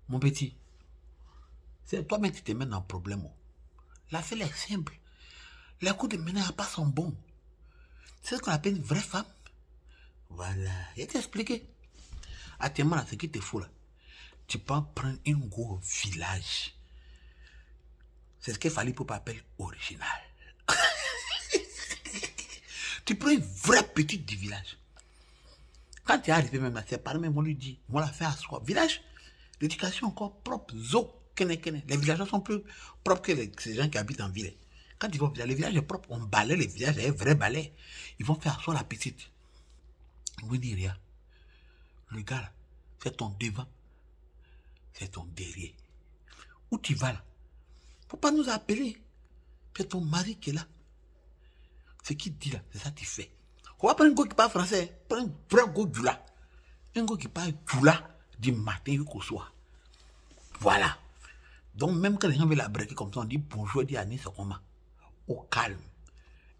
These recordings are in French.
Mon petit, c'est toi-même qui te mets dans le problème. L'affaire est simple. Les coups de ménage pas sont bons. C'est ce qu'on appelle une vraie femme. Voilà, je t'ai expliqué. Actuellement, là, ce qui te faut là, tu peux prendre un gros village. C'est ce qu'il fallait pour appeler original. Tu prends un vrai petit du village. Quand tu es arrivé même là, c'est par même, on lui dit, on l'a fait à soi. Village, l'éducation encore propre, zo, kene. Les villageois sont plus propres que ces gens qui habitent en ville. Quand ils vont au village, les villages est propre, on balaye les villages, un vrai balai. Ils vont faire à soi la petite. Ils vont dire, rien. Le gars là, c'est ton devant, c'est ton derrière. Où tu vas là? Faut pas nous appeler. C'est ton mari qui est là. Ce qu'il dit là, c'est ça que tu fais. On va prendre un gars qui parle français. Prends un vrai gars du là. Un gars qui parle du là du matin jusqu'au soir. Voilà. Donc même quand les gens veulent la breaker comme ça, on dit bonjour, on dit Annie, c'est comment? Au calme.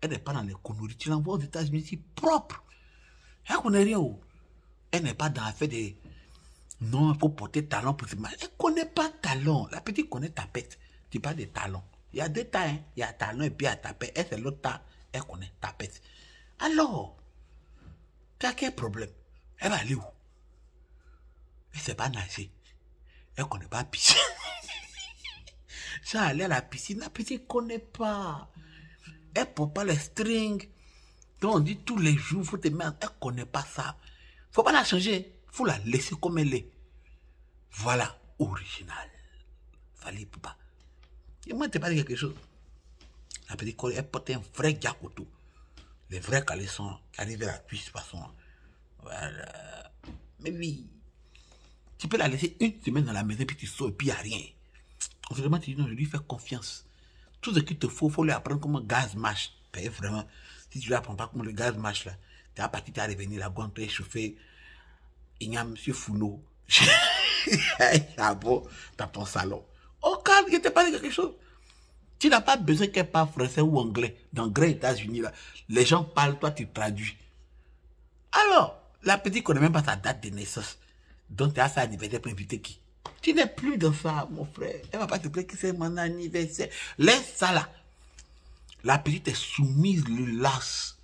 Elle n'est pas dans les conneries. Tu l'envoies aux États-Unis, c'est propre. Elle ne connaît rien. Elle n'est pas dans l'affaire des... Non, il faut porter talon pour se marier. Elle ne connaît pas talon. La petite connaît tapette. Tu parles de talon. Il y a deux tas, hein. Il y a talon et puis il y a tapette. Elle, c'est l'autre tas. Elle connaît tapette. Alors, tu as quel problème? Elle va aller où? Elle ne sait pas nager. Elle ne connaît pas piscine. Ça, aller à la piscine, la petite ne connaît pas. Elle ne porte pas les strings. Donc on dit tous les jours, il faut te mettre. Elle ne connaît pas ça. Il ne faut pas la changer. Il faut la laisser comme elle est. Voilà, original. Fallait pas. Et moi, je te parle de quelque chose. La petite colle, elle porte un vrai jacoto. Les vrais caleçons qui arrivent à la cuisse, façon. Voilà. Mais oui. Tu peux la laisser une semaine dans la maison, puis tu sors, et puis il n'y a rien. Vraiment, tu dis non, je lui fais confiance. Tout ce qu'il te faut, il faut lui apprendre comment gaz marche. Et vraiment, si tu ne lui apprends pas comment le gaz marche, là, tu es parti, tu es revenu, la gomme est chauffée. Il y a M. Foulot. Dans ton salon. Oh, calme, je te parle de quelque chose. Tu n'as pas besoin qu'elle parle français ou anglais. Dans les États-Unis, là, les gens parlent, toi, tu traduis. Alors, la petite ne connaît même pas sa date de naissance. Donc, tu as fait anniversaire pour inviter qui? Tu n'es plus dans ça, mon frère. Elle ne va pas te plaire que c'est mon anniversaire. Laisse ça là. La petite est soumise, le lasse.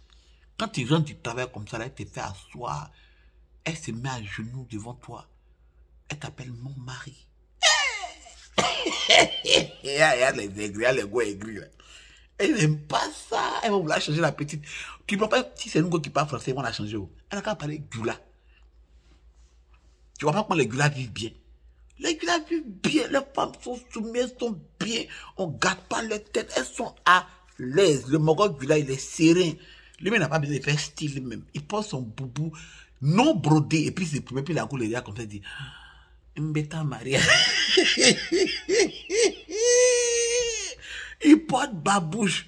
Quand tu rentres du travail comme ça, là, elle te fait asseoir. Elle se met à genoux devant toi. Elle t'appelle mon mari. Il y a les aigris, il y a les gars aigris. Elle n'aime pas ça. Elle va vouloir changer la petite. Tu ne vois pas, si c'est un gars qui parle français, ils vont la changer. Elle n'a qu'à parler gula. Tu vois pas comment les gulas vivent bien. Les gulas vivent bien. Les femmes sont soumises, sont bien. On ne garde pas leur tête. Elles sont à l'aise. Le mogol gula, il est serein. Lui-même n'a pas besoin de faire style lui-même. Il porte son boubou non brodé. Et puis c'est premier, puis la couleur est comme ça, il dit Mbeta Maria. Il porte babouche.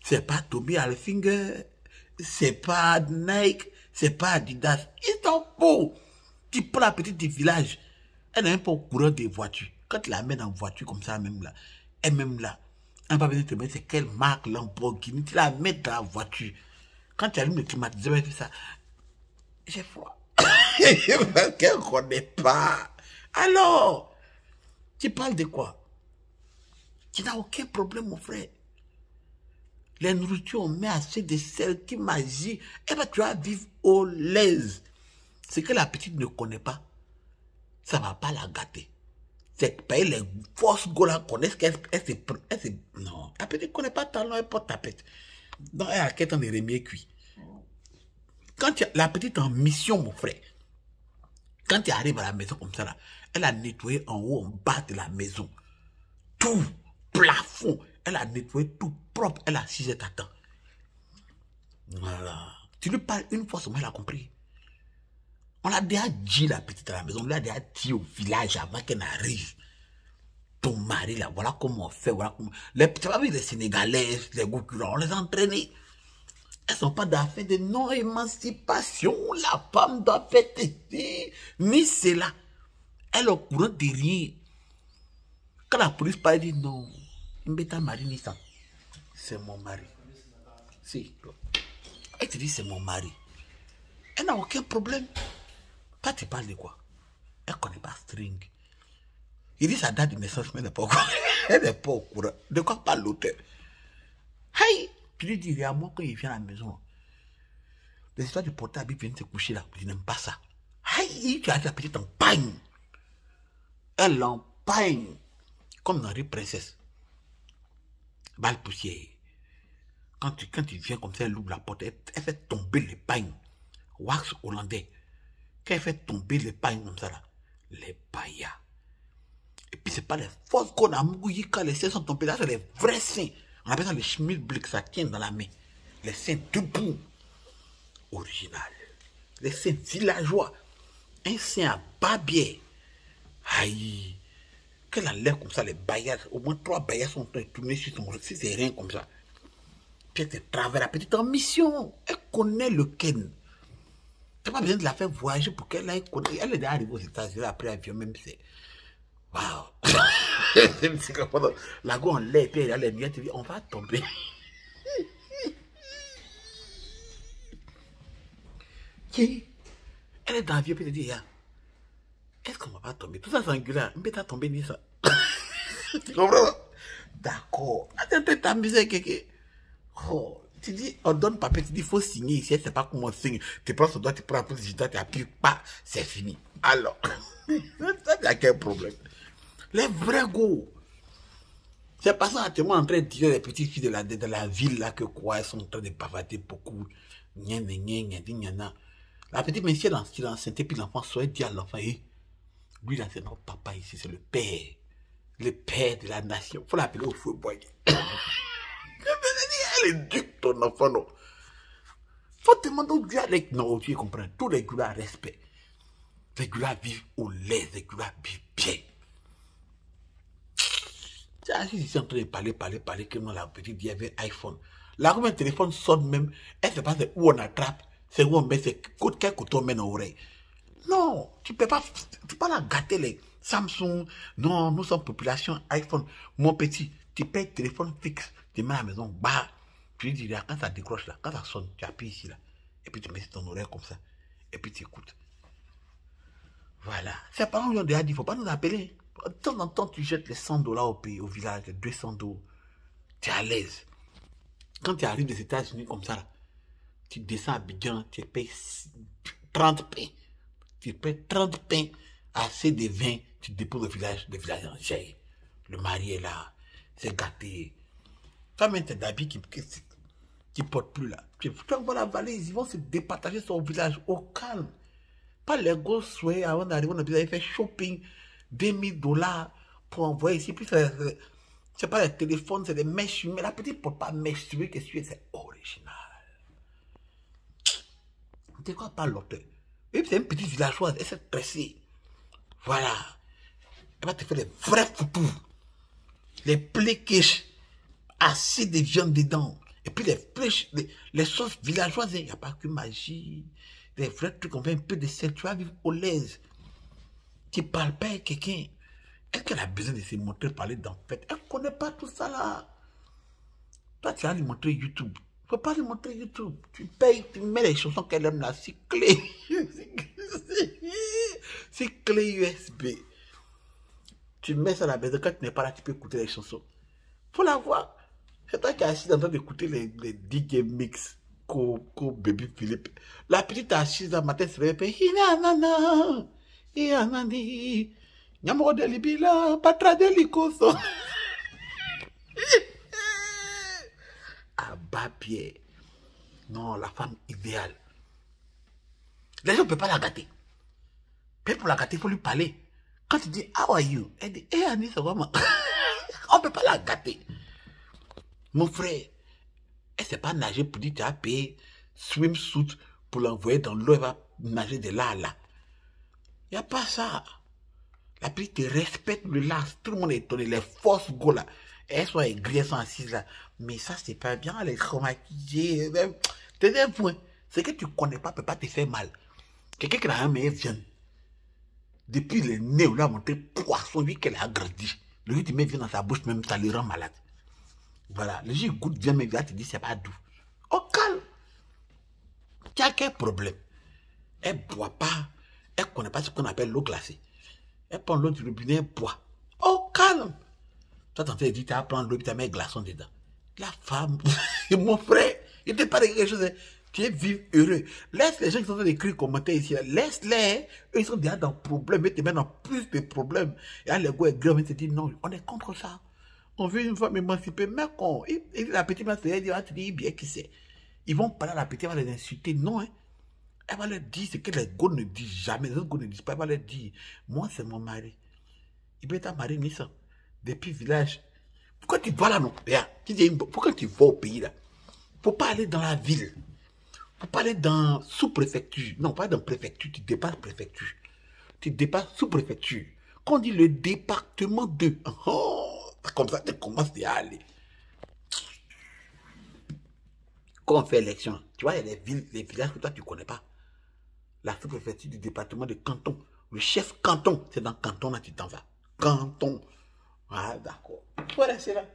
C'est pas Tommy Hilfiger. C'est pas Nike. C'est pas Adidas. Ils sont beaux. Tu prends la petite du village. Elle n'est même pas au courant des voitures. Quand tu la mets dans la voiture comme ça, même là, elle même là, elle n'a pas besoin de te mettre c'est quelle marque Lamborghini. Tu la mets dans la voiture. Quand tu allumes le climatiseur, elle fait ça. J'ai froid. Parce qu'elle ne connaît pas. Alors, tu parles de quoi? Tu n'as aucun problème, mon frère. Les nourritures, on met assez de sel qui magie. Et bien, tu vas vivre au l'aise. Ce que la petite ne connaît pas, ça ne va pas la gâter. C'est que les forces la connaissent qu'elle se... Non, la petite ne connaît pas talent, elle porte tapette. Donc, elle a qu'un temps de remis cuit. Quand la petite est en mission, mon frère, quand tu arrives à la maison comme ça, là, elle a nettoyé en haut, en bas de la maison. Tout, plafond. Elle a nettoyé tout propre. Elle a assise à temps. Voilà. Tu lui parles une fois seulement, elle a compris. On l'a déjà dit, la petite à la maison. On l'a déjà dit au village avant qu'elle n'arrive. Ton mari, là, voilà comment on fait. Voilà comment... Les Sénégalaises, les Goukura, on les a entraînés. Elles ne sont pas d'affaires de non-émancipation. La femme doit faire tester. Ni c'est là. Elle est au courant de rien. Quand la police parle, elle dit non. Mbeta mari ni ça. C'est mon mari. Si. Elle te dit c'est mon mari. Elle n'a aucun problème. Quand tu parles de quoi? Elle ne connaît pas string. Il dit sa date de naissance, mais elle n'est pas au courant. Elle n'est pas au courant. De quoi parle l'auteur? Hey! Tu lui dis, à moi, quand il vient à la maison, les histoires du portable, il vient se coucher là. Je n'aime pas ça. Hey! Tu as ta petite empagne. Elle l'empagne. Comme dans les princesses. Balle poussière. Quand tu viens comme ça, elle ouvre la porte, elle fait tomber les pagnes. Wax hollandais. Quand elle fait tomber les pagnes comme ça là, les paillas. Et puis c'est pas les fausses qu'on a mouillé quand les seins sont tombés là, c'est les vrais seins. On appelle ça les schmilblick, ça tient dans la main. Les seins debout. Original. Les seins villageois. Un sein à barbière. Aïe. Qu'elle enlève comme ça les baillards. Au moins 3 baillards sont tournés sur son si c'est rien comme ça. Puis elle te travers la petite en mission. Elle connaît le Ken. Tu n'as pas besoin de la faire voyager pour qu'elle aille connaître. Elle est déjà arrivée aux États-Unis après l'avion, même c'est. Waouh! La go en l'air, puis elle a les miens, tu dis, on va tomber. Elle est dans l'avion, puis elle dit, est-ce qu'on va pas tomber? Tout ça, c'est angulaire. Mais t'as tombé, ni ça. Tu comprends? D'accord. Attends, tu t'amuses avec quelqu'un. Oh, tu dis, on donne papier, tu dis, il faut signer ici, elle ne sait pas comment on signe. Tu prends son doigt, tu prends la pause digitale, tu appuies, pas, c'est fini. Alors, ça, il y a quel problème? Les vrais go. C'est pas ça, actuellement en train de tirer les petites filles de la ville, là, que quoi, elles sont en train de bavader beaucoup. La petite monsieur, qui est enceinte, puis l'enfant soit dit à l'enfant, lui, là, c'est notre papa ici, c'est le père. Le père de la nation. Il faut l'appeler au feu boy. Elle éduque ton enfant, non. Faut te demander au gars, non, tu comprends. Tous les gars respect. Les gars vivent au lait, les gars vivent bien. Tu as assis ici en train de parler, que moi, la petite, il y avait iPhone. Là, comme un téléphone sonne même, elle ne sait pas où on attrape, c'est où on met, c'est quel couteau on met dans l'oreille. Non, tu peux pas la gâter les Samsung. Non, nous sommes population iPhone. Mon petit, tu payes téléphone fixe, tu mets à la maison, bah, tu dis là, quand ça décroche là, quand ça sonne, tu appuies ici là, et puis tu mets ton oreille comme ça, et puis tu écoutes. Voilà. Ses parents lui ont déjà dit, il ne faut pas nous appeler. De temps en temps, tu jettes les $100 au pays, au village, les 200 $. Tu es à l'aise. Quand tu arrives des États-Unis comme ça, là, tu descends à Abidjan, tu payes 30 pains. Tu payes 30 pains, assez de vin, tu déposes au village, le village entier. Le mari est là, c'est gâté. Toi-même, t'es d'habits qui portent plus là. Tu vois la vallée, ils vont se départager sur le village au calme. Pas les gros souhaits avant d'arriver, on a besoin de faire shopping, $2000 pour envoyer ici. Puis c'est pas les téléphones, c'est des mèches. Mais la petite ne peut pas menstruer, que c'est original. De quoi parle l'auteur? Et puis c'est une petite villageoise, elle s'est pressée. Voilà. Elle va te faire les vrais foutous. Les plaies quiches, assez de viande dedans. Et puis les sauces villageoises, il n'y a pas que magie. Les vrais trucs, on fait un peu de sel, tu vas vivre au l'aise. Tu ne parles pas avec quelqu'un. Est-ce qu'elle a besoin de se montrer parler dans fait? Elle ne connaît pas tout ça là. Toi, tu vas lui montrer YouTube. Tu ne peux pas lui montrer YouTube. Tu payes, tu mets les chansons qu'elle aime là, c'est clé. C'est clé USB. Tu mets ça à la maison, quand tu n'es pas là, tu peux écouter les chansons. Faut la voir. C'est toi qui es assis en train d'écouter les DJ Mix. Baby Philippe. La petite assise le matin se réveille. Hinanana. Hinanani. Nyamoro de libila. Patra de likoso. Ah, Pierre. Non, la femme idéale. Les gens ne peuvent pas la gâter. Peut-être pour la gâter, il faut lui parler. Quand tu dis, how are you? Elle dit, hey Annie, c'est vraiment. On ne peut pas la gâter. Mon frère, elle ne sait pas nager pour dire, tu as payé swimsuit pour l'envoyer dans l'eau, elle va nager de là à là. Il n'y a pas ça. La petite te respecte le large. Tout le monde est étonné. Les forces go là. Elles sont aigries, elles sont assises là. Mais ça, c'est pas bien. Elle est traumatisée. C'est un point. C'est que tu ne connais pas, peut pas te faire mal. Quelqu'un qui a un meilleur viande. Depuis le nez, on lui a montré poisson, lui qu'elle a grandi. Le jour où tu mets viande dans sa bouche, même ça le rend malade. Voilà. Le jour où il goûte viande, mais il te dit c'est pas doux. Oh, calme. Tu as quel problème? Elle ne boit pas. Elle ne connaît pas ce qu'on appelle l'eau glacée. Elle prend l'eau du robinet, elle boit. Toi, t'entends dire, tu vas prendre l'eau, tu vas mettre glaçon dedans. La femme, mon frère, il te parle de quelque chose. Tu es vivre heureux. Laisse les gens qui sont en train d'écrire commentaires ici. Laisse-les. Eux, ils sont déjà dans le problème. Ils te mettent dans plus de problèmes. Et là, le gars est grave. Il te dit non, on est contre ça. On veut une femme émancipée. Mais con. Et la petite va te dire bien qui c'est. Ils vont parler à la petite, elle va les insulter. Non, hein. Elle va leur dire ce que les gars ne disent jamais. Les autres gars ne disent pas. Elle va leur dire, moi, c'est mon mari. Il peut être marié, mais ça. Depuis le village. Pourquoi tu vas là, non? Pourquoi tu vas au pays, là? Faut pas aller dans la ville. Faut pas aller dans sous-préfecture. Non, pas dans préfecture. Tu dépasses préfecture. Tu dépasses sous-préfecture. Quand on dit le département de... Oh, comme ça, tu commences à aller. Quand on fait élection, tu vois, il y a des villes, les villages que toi, tu ne connais pas. La sous-préfecture du département de canton. Le chef canton, c'est dans canton, là, tu t'en vas. Canton. Ah, d'accord. Voilà, c'est là.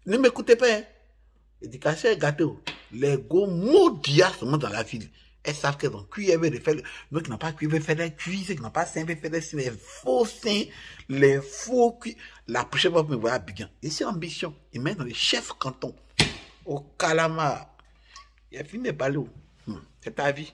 Ne m'écoutez pas, hein. Éducation et gâteau. Les gars maudits seulement dans la ville. Elles savent qu'elles ont cuit, elles veulent faire. Ceux qui n'ont pas cuit veulent faire des cuits, ceux qui n'ont pas saint veulent faire les faux saints, les faux cuits. La prochaine fois, vous me voyez à Biguin. Ici, ambition. Ils mettent dans les chefs cantons. Au calamar. Il a fini de parler. C'est ta vie.